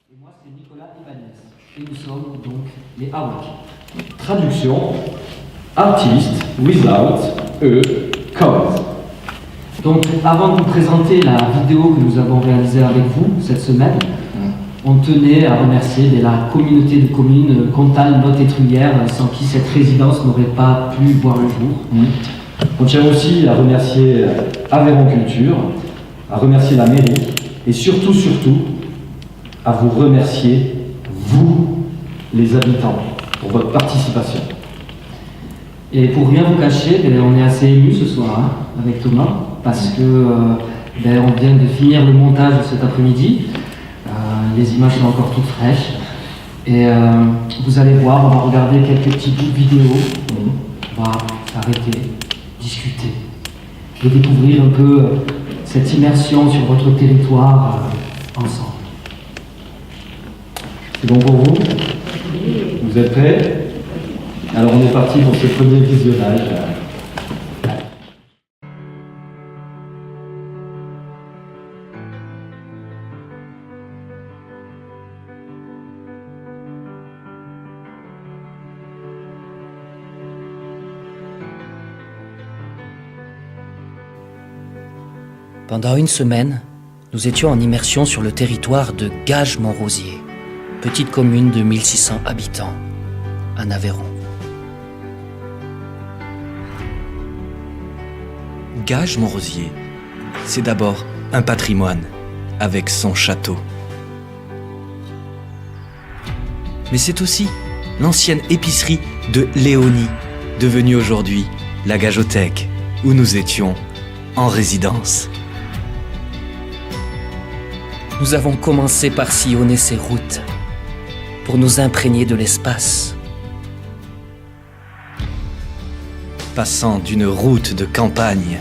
Et moi, c'est Nicolas Ibanez. Et nous sommes donc les AWAC. Traduction, Artist Without a Cause. Donc, avant de vous présenter la vidéo que nous avons réalisée avec vous cette semaine, on tenait à remercier la communauté de communes Cantal-Lot-Étruyère, sans qui cette résidence n'aurait pas pu voir le jour. On tient aussi à remercier Aveyron Culture, à remercier la mairie et surtout, à vous remercier, vous, les habitants, pour votre participation. Et pour rien vous cacher, on est assez émus ce soir avec Thomas, parce que on vient de finir le montage de cet après-midi. Les images sont encore toutes fraîches. Et vous allez voir, on va regarder quelques petits bouts de vidéo. On va s'arrêter, discuter, et découvrir un peu cette immersion sur votre territoire ensemble. C'est bon pour vous? Vous êtes prêts? Alors on est parti pour ce premier visionnage. Pendant une semaine, nous étions en immersion sur le territoire de Gages-Montrosier, petite commune de 1600 habitants, en Aveyron. Gages-Montrosier, c'est d'abord un patrimoine avec son château. Mais c'est aussi l'ancienne épicerie de Léonie, devenue aujourd'hui la Gageothèque, où nous étions en résidence. Nous avons commencé par sillonner ces routes pour nous imprégner de l'espace. Passant d'une route de campagne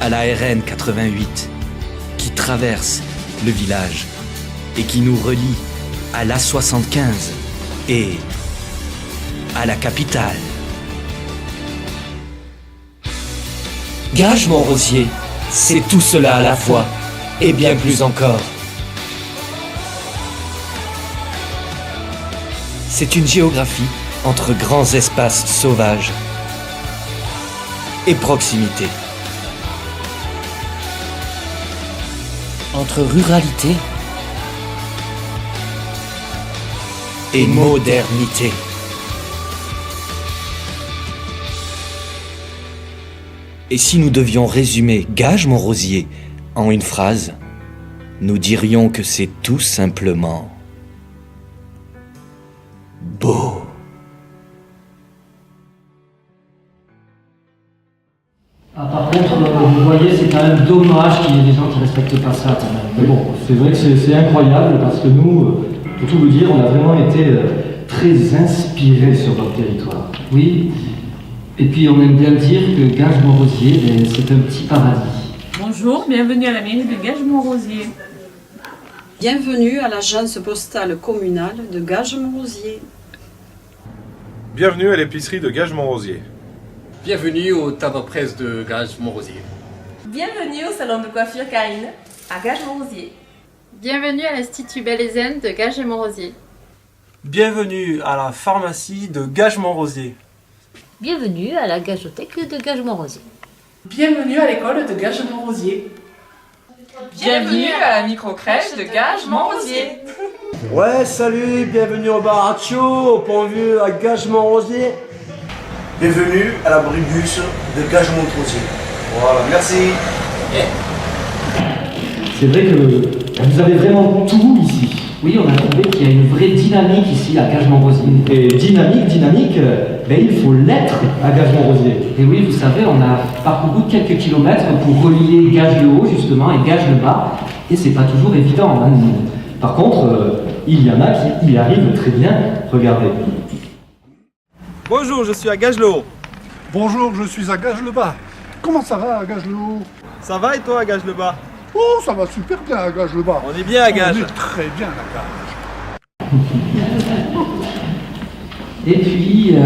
à la RN 88 qui traverse le village et qui nous relie à l'A75 et à la capitale. Gages-Montrosier, c'est tout cela à la fois, et bien plus encore. C'est une géographie entre grands espaces sauvages et proximité. Entre ruralité et modernité. Et si nous devions résumer Gages-Montrosier en une phrase, nous dirions que c'est tout simplement beau. Par contre, vous voyez, c'est quand même dommage qu'il y ait des gens qui ne respectent pas ça. Mais bon, c'est vrai que c'est incroyable parce que nous, pour tout vous dire, on a vraiment été très inspirés sur votre territoire. Oui, et puis on aime bien dire que Gages-Montrosier, c'est un petit paradis. Bonjour, bienvenue à la mairie de Gages-Montrosier. Bienvenue à l'agence postale communale de Gages-Montrosier. Bienvenue à l'épicerie de Gages-Montrosier. Bienvenue au tabac-presse de Gages-Montrosier. Bienvenue au salon de coiffure Karine à Gages-Montrosier. Bienvenue à l'Institut Bel-Ezen de Gages-et-Montrosier. Bienvenue à la pharmacie de Gages-Montrosier. Bienvenue à la Gageothèque de Gages-Montrosier. Bienvenue à l'école de Gages-Montrosier. Bienvenue à la micro-crèche de Gages-Montrosier. Ouais, salut, bienvenue au Baratio, au Pont-Vieux à Gages-Montrosier. Bienvenue à la Bribus de Gages-Montrosier. Voilà, merci. C'est vrai que vous avez vraiment tout ici. Oui, on a trouvé qu'il y a une vraie dynamique ici à Gages-Montrosier. Et dynamique, il faut l'être à Gages-Montrosier. Et oui, vous savez, on a parcouru quelques kilomètres pour relier Gages-le-Haut, justement, et Gages-le-Bas, et c'est pas toujours évident. Par contre, il y en a qui y arrivent très bien. Regardez. Bonjour, je suis à Gages-le-Haut. Bonjour, je suis à Gages-le-Bas. Comment ça va à Gages-le-Haut? Ça va et toi à Gages-le-Bas? Oh, ça va super bien à Gages-le-Bas. On est bien à Gages. On est très bien à Gages. Et puis,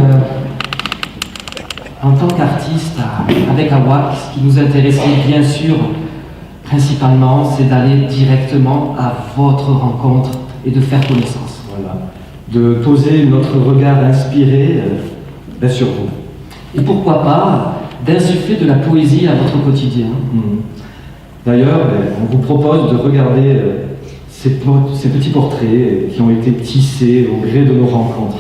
en tant qu'artiste avec AWAC, ce qui nous intéressait bien sûr principalement, c'est d'aller directement à votre rencontre et de faire connaissance. Voilà. De poser notre regard inspiré sur vous. Et pourquoi pas d'insuffler de la poésie à votre quotidien. D'ailleurs, on vous propose de regarder ces petits portraits qui ont été tissés au gré de nos rencontres.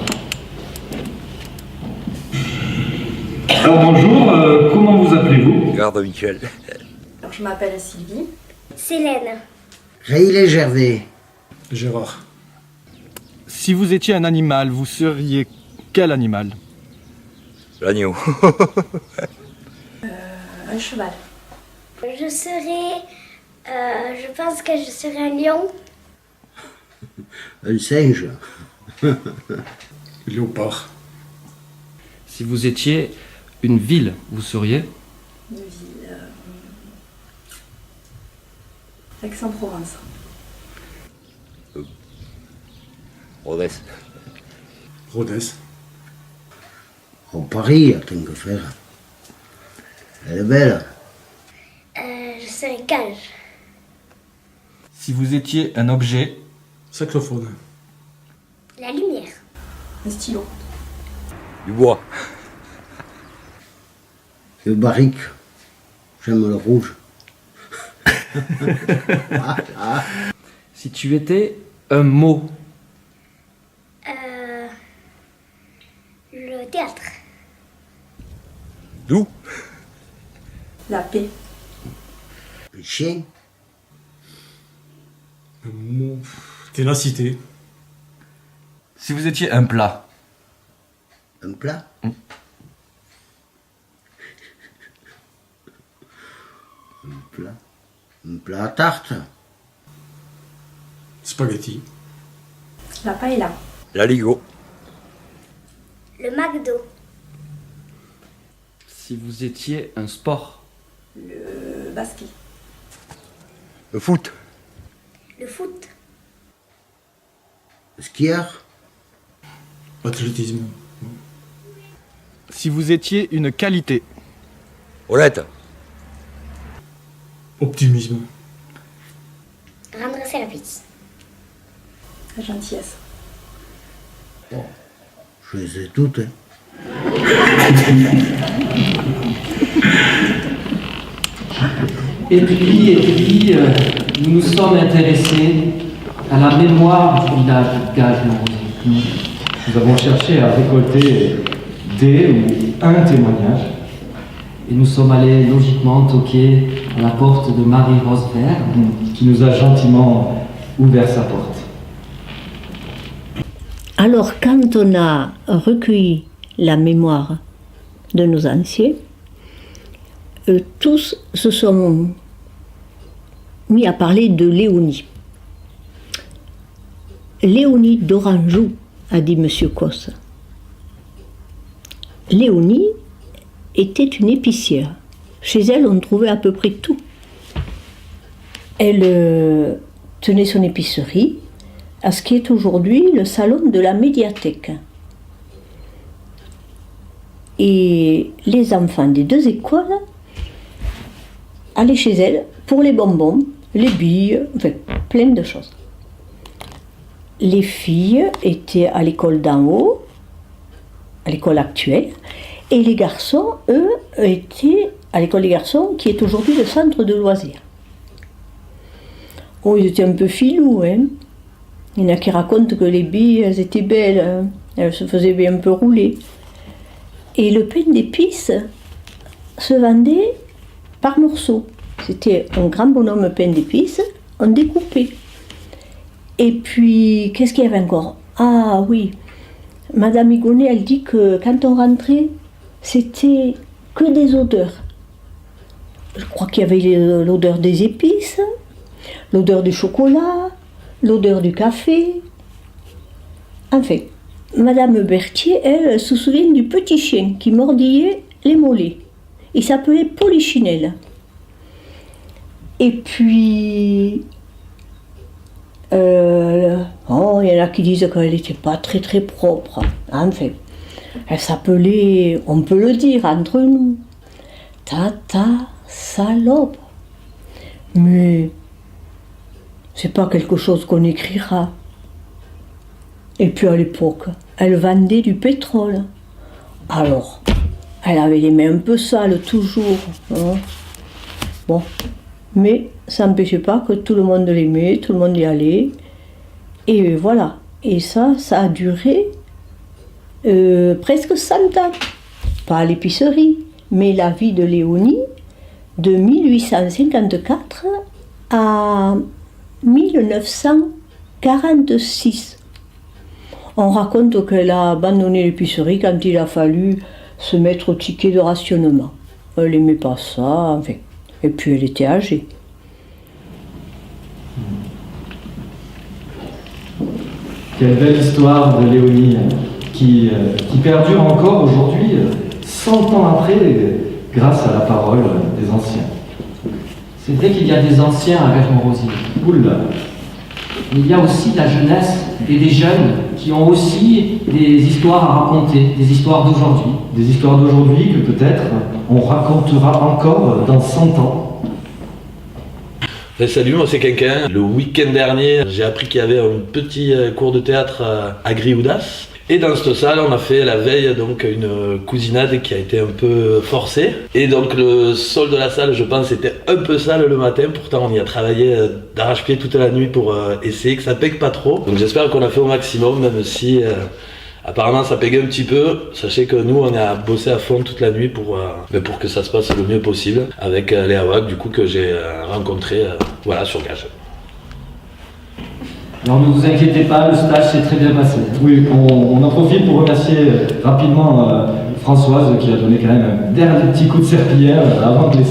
Alors bonjour, comment vous appelez-vous? Garde Michel. Alors, je m'appelle Sylvie. Célène. Raïl Gervais. Gérard. Si vous étiez un animal, vous seriez quel animal? L'agneau. Un cheval. Je serais... je pense que je serais un lion. Un singe. Léopard. Si vous étiez une ville, vous seriez? Une ville... Aix-en-Provence. Rodez. Rodez. En Paris, tant que faire. Elle est belle. Je serais une cage. Si vous étiez un objet. Saxophone. La lumière. Un stylo. Du bois. Le barrique. J'aime le rouge. Si tu étais un mot. Le théâtre. D'où? La paix. Le chien. Un mot. Ténacité. Si vous étiez un plat. Un plat. Un plat. Un plat à tarte. Spaghetti. La paella. La Ligo. Le McDo. Si vous étiez un sport. Le basket. Le foot. Le foot. Le skieur. Athlétisme. Si vous étiez une qualité. Honnête. Optimisme. Rendre service. La gentillesse. Oh, je les ai toutes. Et puis, nous nous sommes intéressés à la mémoire du village de Gages-Montrosier. Nous avons cherché à récolter des ou un témoignage. Et nous sommes allés logiquement toquer à la porte de Marie-Rose Vert, qui nous a gentiment ouvert sa porte. Alors, quand on a recueilli la mémoire de nos anciens, tous se sont mis à parler de Léonie. Léonie d'Oranjou, a dit M. Cosse. Léonie était une épicière. Chez elle, on trouvait à peu près tout. Elle tenait son épicerie à ce qui est aujourd'hui le salon de la médiathèque. Et les enfants des deux écoles allaient chez elle pour les bonbons, les billes, enfin, plein de choses. Les filles étaient à l'école d'en haut, à l'école actuelle, et les garçons, eux, étaient à l'école des garçons, qui est aujourd'hui le centre de loisirs. Oh, ils étaient un peu filous, hein. Il y en a qui racontent que les billes, elles étaient belles, hein. Elles se faisaient bien un peu rouler. Et le pain d'épices se vendait par morceaux. C'était un grand bonhomme pain d'épices, on découpait. Et puis, qu'est-ce qu'il y avait encore? Ah oui, Madame Higonnet, elle dit que quand on rentrait, c'était que des odeurs. Je crois qu'il y avait l'odeur des épices, l'odeur du chocolat, l'odeur du café. Enfin, Madame Berthier, elle se souvient du petit chien qui mordillait les mollets. Il s'appelait Polichinelle. Et puis, il y en a qui disent qu'elle n'était pas très très propre. Enfin, elle s'appelait, on peut le dire entre nous, Tata Salope. Mais c'est pas quelque chose qu'on écrira. Et puis à l'époque, elle vendait du pétrole. Alors, elle avait les mains un peu sales toujours. Hein. Bon, mais ça n'empêchait pas que tout le monde l'aimait, tout le monde y allait. Et voilà. Et ça a duré presque 100 ans. Pas à l'épicerie, mais la vie de Léonie, de 1854 à 1946. On raconte qu'elle a abandonné l'épicerie quand il a fallu se mettre au ticket de rationnement. Elle n'aimait pas ça, enfin. Et puis elle était âgée. Quelle belle histoire de Léonie qui perdure encore aujourd'hui, 100 ans après, grâce à la parole des anciens. C'est vrai qu'il y a des anciens à Gage-Montrosier. Oula. Mais il y a aussi la jeunesse et des jeunes qui ont aussi des histoires à raconter, des histoires d'aujourd'hui. Des histoires d'aujourd'hui que peut-être on racontera encore dans 100 ans. Salut, moi c'est Quinquin. Le week-end dernier, j'ai appris qu'il y avait un petit cours de théâtre à Grioudas. Et dans cette salle, on a fait la veille donc une cousinade qui a été un peu forcée. Et donc le sol de la salle, je pense, était un peu sale le matin. Pourtant, on y a travaillé d'arrache-pied toute la nuit pour essayer que ça pègue pas trop. Donc j'espère qu'on a fait au maximum, même si apparemment ça pègue un petit peu. Sachez que nous, on a bossé à fond toute la nuit pour que ça se passe le mieux possible avec les AWAC, du coup, que j'ai rencontré sur Gage. Alors ne vous inquiétez pas, le stage s'est très bien passé. Oui, on en profite pour remercier rapidement Françoise qui a donné quand même un dernier petit coup de serpillière avant que les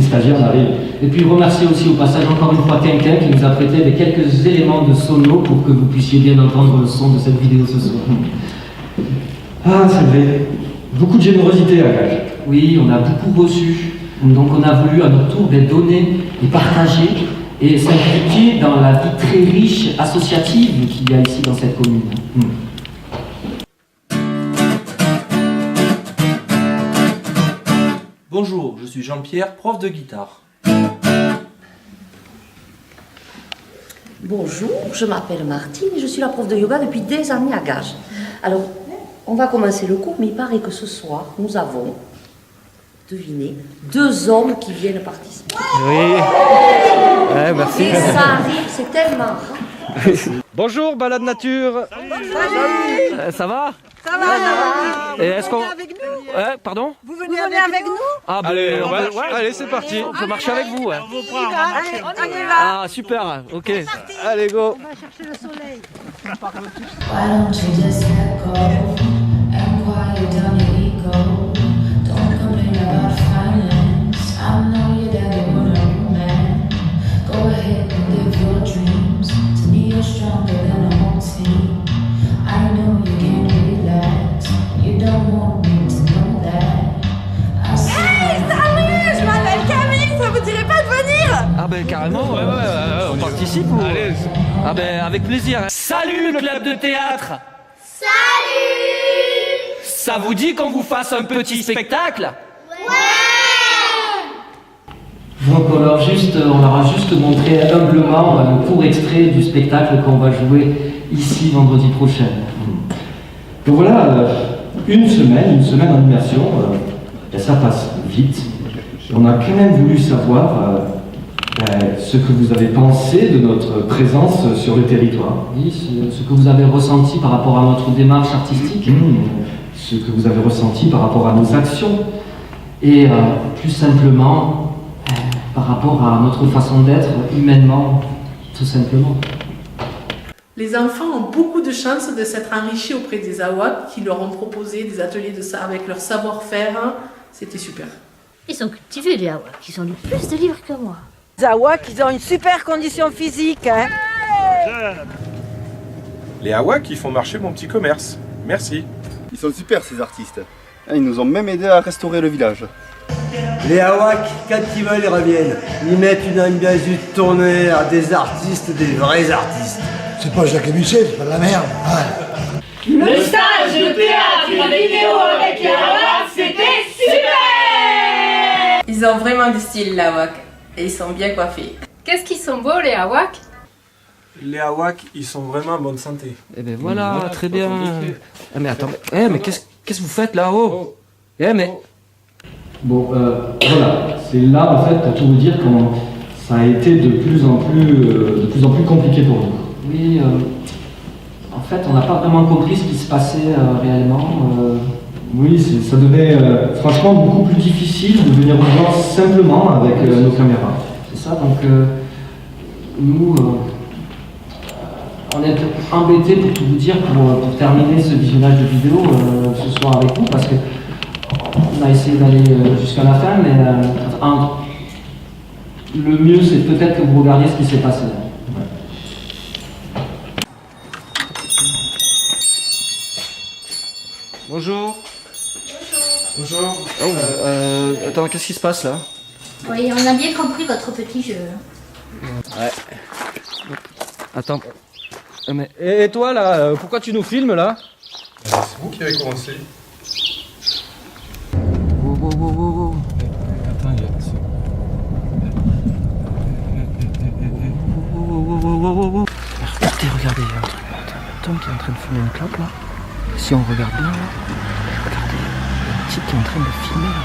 stagiaires n'arrivent. Et puis remercier aussi au passage encore une fois Quinquin qui nous a prêté quelques éléments de sono pour que vous puissiez bien entendre le son de cette vidéo ce soir. Ah, c'est vrai. Beaucoup de générosité à Gage. Oui, on a beaucoup reçu. Donc on a voulu à notre tour donner et partager et s'impliquer dans la vie très riche associative qu'il y a ici dans cette commune. Bonjour, je suis Jean-Pierre, prof de guitare. Bonjour, je m'appelle Martine et je suis la prof de yoga depuis des années à Gage. Alors, on va commencer le cours, mais il paraît que ce soir, nous avons, devinez, 2 hommes qui viennent participer. Oui. Ouais, merci. Et ça arrive, c'est tellement rare. Bonjour, balade nature. Salut. Ça va? Ça va. Et est-ce qu'on... avec nous? Pardon? Vous venez avec nous? Ah, allez, allez, c'est parti. On peut marcher avec vous. On y va. Ah, super. Ok. Allez, go. On va chercher le soleil. Why don't you just let go and quiet down your ego? Don't complain about finance. I know you're down to run a man. Go ahead and live your dreams. To me, you're stronger than a whole team. I know you can't relax. You don't want me to know that. Hey, salut! Je m'appelle Camille, ça vous dirait pas de venir? Ah ben carrément, on participe ou... Allez. Ah ben avec plaisir. Salut le club de théâtre! Salut! Ça vous dit qu'on vous fasse un petit spectacle? Donc on leur a juste montré humblement un court extrait du spectacle qu'on va jouer ici vendredi prochain. Donc voilà, une semaine en immersion, ça passe vite. On a quand même voulu savoir ce que vous avez pensé de notre présence sur le territoire. Oui, ce que vous avez ressenti par rapport à notre démarche artistique. Ce que vous avez ressenti par rapport à nos actions. Et plus simplement, par rapport à notre façon d'être humainement, tout simplement. Les enfants ont beaucoup de chance de s'être enrichis auprès des AWAC qui leur ont proposé des ateliers de ça avec leur savoir-faire. C'était super. Ils sont cultivés les AWAC, ils ont lu plus de livres que moi. Les AWAC, ils ont une super condition physique. Hein. Les AWAC, ils font marcher mon petit commerce. Merci. Ils sont super ces artistes. Ils nous ont même aidé à restaurer le village. Les AWAC, quand ils veulent, ils reviennent. Ils mettent une ambiance du tonnerre, des artistes, des vrais artistes. C'est pas Jacques et Michel, c'est pas de la merde. Le stage de théâtre et de vidéo avec les AWAC, c'était super! Ils ont vraiment du style, l'AWAC. Et ils sont bien coiffés. Qu'est-ce qu'ils sont beaux les Awaks? Les Awaks, ils sont vraiment en bonne santé. Eh ben voilà, très bien. Ah, mais attends, mais qu'est-ce que vous faites là-haut? Mais... Bon, voilà, c'est là en fait pour tout vous dire comment ça a été de plus en plus compliqué pour nous. Oui, en fait, on n'a pas vraiment compris ce qui se passait réellement. Oui, ça devenait franchement beaucoup plus difficile de venir nous voir simplement avec nos caméras. C'est ça, donc nous, on est embêtés pour tout vous dire, pour terminer ce visionnage de vidéo ce soir avec vous, parce que on a essayé d'aller jusqu'à la fin, mais le mieux c'est peut-être que vous regardiez ce qui s'est passé. Bonjour. Bonjour. Oh, attends, qu'est-ce qui se passe là? Oui, on a bien compris votre petit jeu. Ouais. Attends. Mais... Et toi là, pourquoi tu nous filmes là? C'est vous qui avez commencé. Wow. Attends, il y a... Regardez, il y a un truc. Tom qui est en train de fumer une clope là. Si on regarde bien là, regardez, il y a un type qui est en train de filmer là.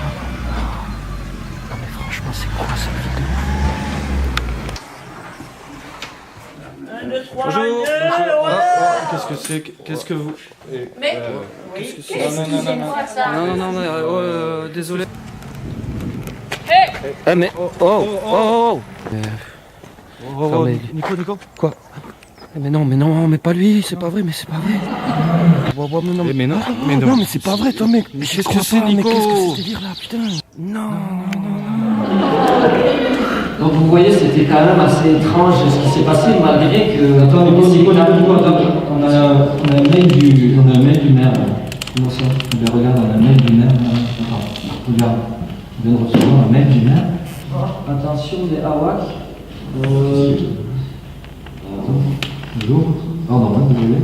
Non mais franchement, c'est quoi cette vidéo? Bonjour. Qu'est-ce que c'est? Qu'est-ce que vous... Mais qu'est-ce que c'est? Non, désolé. Mais Nico. Quoi? Mais non, mais pas lui, c'est pas vrai, mais c'est pas vrai. Non, mais c'est pas vrai, toi, mec. Mais qu'est-ce que c'est, Nico? Qu'est-ce que c'est ce délire là, putain? Non. Donc vous voyez, c'était quand même assez étrange ce qui s'est passé, malgré que... Attends, Nico, on a un mail du maire. Comment ça? Regarde, on a un mail du maire. Attends, regarde. On vient de recevoir un mail du maire. Attention, les Awaks. Bonjour. Non, désolé.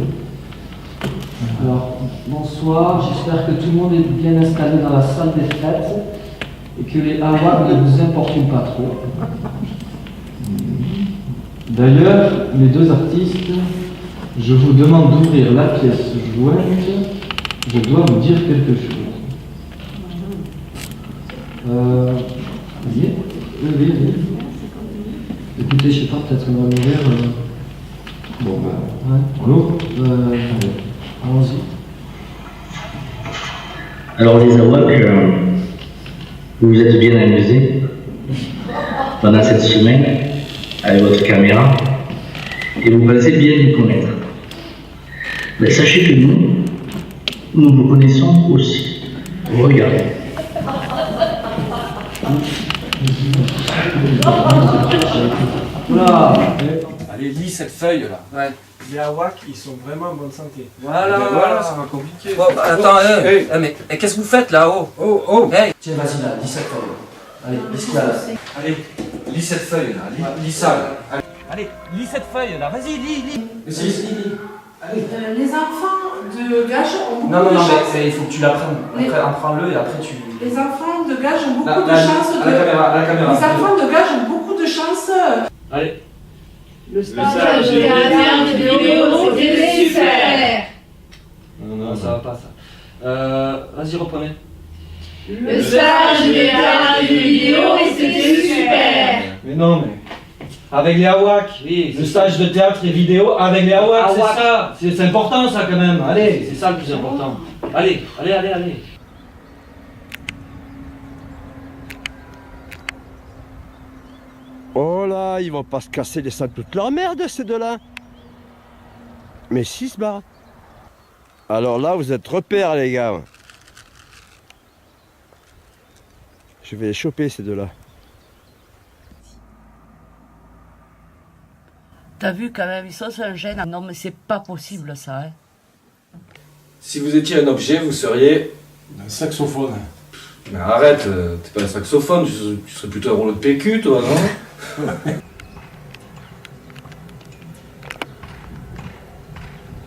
Alors, bonsoir, j'espère que tout le monde est bien installé dans la salle des fêtes et que les Awaks ne vous importunent pas trop. D'ailleurs, les deux artistes, je vous demande d'ouvrir la pièce jointe. Je dois vous dire quelque chose. Vas-y. Oui. Écoutez, je sais pas, peut-être qu'on va l'ouvrir. Bon, ouais. On l'ouvre Allons-y. Alors les Awaks, vous vous êtes bien amusés pendant cette semaine avec votre caméra et vous pensez bien nous connaître. Mais sachez que nous vous connaissons aussi. Regardez. Allez, lis cette feuille là. Ouais. Les Awaks, ils sont vraiment en bonne santé. Voilà, ça va compliquer. Bon, attends, mais qu'est-ce que vous faites là-haut? Hey. Tiens, vas-y là, lis cette feuille. Allez, lis ce qu'il y a là. Allez, lis cette feuille là, lis ça. Allez, lis cette feuille là, vas-y, lis. Allez. Les enfants de Gage ont beaucoup Non, de chance. mais il faut que tu l'apprennes. Après, apprends-le et après tu... Les enfants de Gage ont beaucoup de chance. La caméra. Les enfants de Gage ont beaucoup de chance. Allez. Le stage de gardien de vidéo, c'était super. Non, ça va pas ça. Vas-y, reprenez. Le stage de gardien de vidéo, c'était super. Mais non, mais... Avec les Awaks, oui, le stage de théâtre et vidéo avec les Awaks, c'est ça. C'est important ça quand même. Allez, c'est ça le plus important. Allez. Oh là, ils vont pas se casser les sangs toute leur merde ces deux-là. Mais si se barrent. Alors là, vous êtes repères les gars. Je vais les choper ces deux-là. T'as vu quand même, ils sont sur un gène. Non mais c'est pas possible ça. Hein. Si vous étiez un objet, vous seriez... Un saxophone. Mais arrête, t'es pas un saxophone, tu serais plutôt un rouleau de PQ toi, non?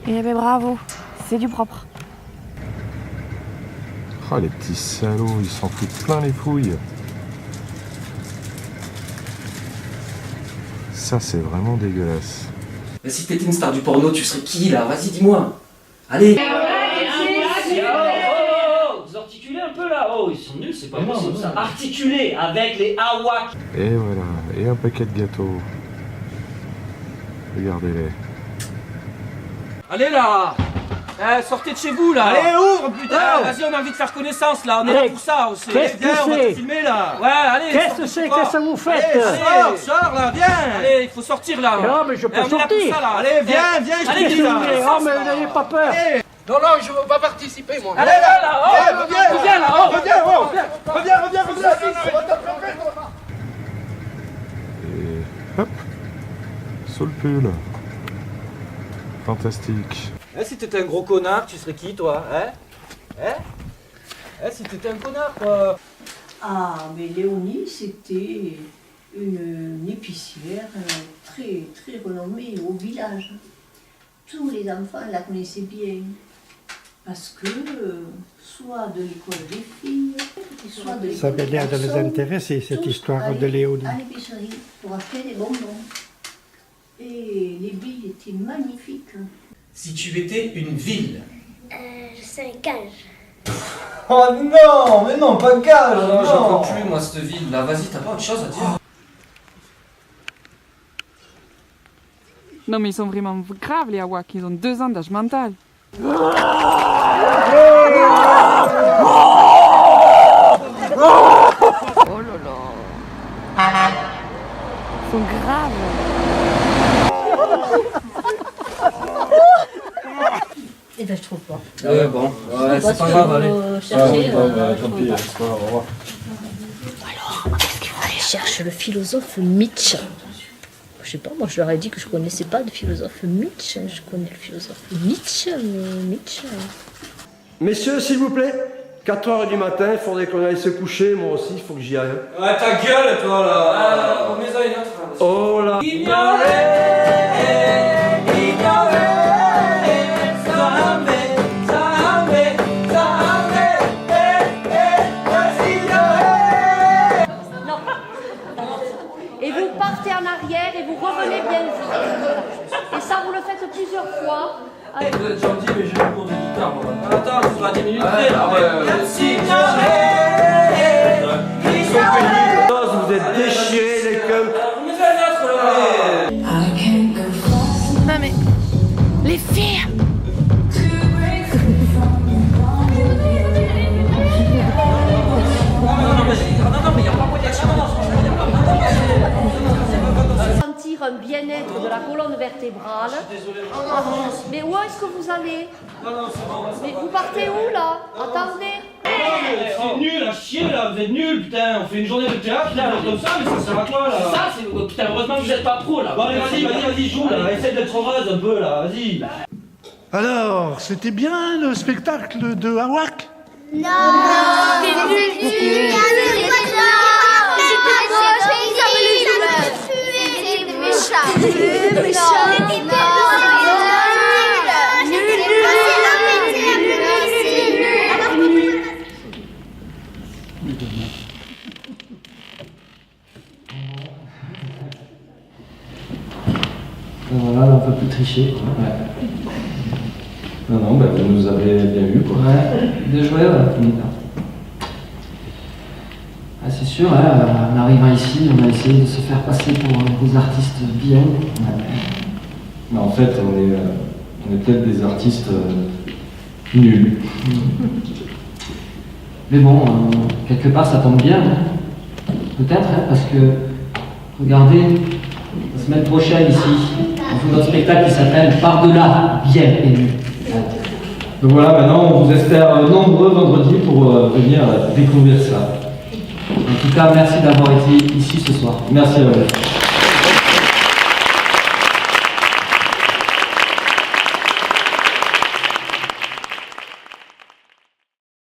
Eh ben bravo, c'est du propre. Oh les petits salauds, ils s'en foutent plein les fouilles. ça, c'est vraiment dégueulasse. Mais si t'étais une star du porno, tu serais qui là? Vas-y, dis-moi. Allez. Vous articulez un peu là. Oh, ils sont nuls, c'est pas possible ça. Articulez avec les AWAC. Et voilà, et un paquet de gâteaux. Regardez-les. Allez là. Sortez de chez vous là. Allez, ouvre putain. Vas-y, on a envie de faire connaissance là. On est là pour ça aussi. Qu'est-ce que on va te c'est? filmer là. Ouais, allez. Qu'est-ce que c'est? Qu'est-ce que vous faites? Allez, sors là, viens. Allez, il faut sortir là. Non, mais je peux on est là pour sortir. ça, là. Allez, viens, je te dis là. Oh, mais vous n'avez pas peur. Non, non, je veux pas participer, moi. Allez, là, oh, viens là, oh. Reviens. Et hop, sous le pull. Fantastique. Si t'étais un gros connard, tu serais qui toi? Si t'étais un connard quoi. Ah, mais Léonie, c'était une épicière très, très renommée au village. Tous les enfants la connaissaient bien. Parce que, soit de l'école des filles, soit de l'école Ça avait l'air de les intéresser, cette histoire de Léonie. À l'épicerie pour acheter des bonbons. Et les billes étaient magnifiques. Si tu étais une ville. Je serais Gage. Oh non, mais non, pas Gage. Non, j'en peux plus moi cette ville là. Vas-y, t'as pas autre chose à dire? Non mais ils sont vraiment graves les AWAC, ils ont 2 ans d'âge mental. Oh là là. Ils sont graves. Eh ben je trouve pas. Bon, ouais, c'est pas grave, allez. Chercher, Tant pis, c'est pas grave, au revoir. Alors, qu'est-ce qu'il faut aller chercher le philosophe Nietzsche? Je sais pas, moi je leur ai dit que je connaissais pas de philosophe Nietzsche. Je connais le philosophe Nietzsche, mais Nietzsche. Messieurs, s'il vous plaît, 4h du matin, il faudrait qu'on aille se coucher, moi aussi, il faut que j'y aille. Ouais, ta gueule toi là. Remets-en une autre. Oh là. Et vous partez en arrière et vous revenez bien vite. Et ça, vous le faites plusieurs fois. Vous êtes gentil, mais j'ai le cours de guitare, moi. Attends, ce sera 10 minutes près, là. Vous êtes déchirés, les gueules. Non mais, les filles. Sentir un bien-être de la colonne vertébrale. Mais où est-ce que vous allez? Mais vous partez où là? Attendez. C'est nul à chier là, vous êtes nuls putain, on fait une journée de théâtre, là, comme ça, mais ça sert à quoi là? Ça, c'est putain, heureusement que vous êtes pas pro là. Bon allez, vas-y, joue là, essaie d'être heureuse un peu là, vas-y. Alors, c'était bien le spectacle de AWAC? Non, c'était nul. Voilà, on peut plus tricher. Ouais. Non, bah, vous nous avez bien eu, quoi. Ouais, bien joué, ouais. Ah, c'est sûr, hein, en arrivant ici, on a essayé de se faire passer pour des artistes bien. Ouais. Mais en fait, on est peut-être des artistes nuls. Mais bon, quelque part, ça tombe bien. Hein. Peut-être, hein, parce que, regardez, la semaine prochaine, ici, on fait notre spectacle qui s'appelle Par-delà, bien ému. Donc voilà, maintenant, on vous espère nombreux vendredi pour venir découvrir ça. En tout cas, merci d'avoir été ici ce soir. Merci à vous.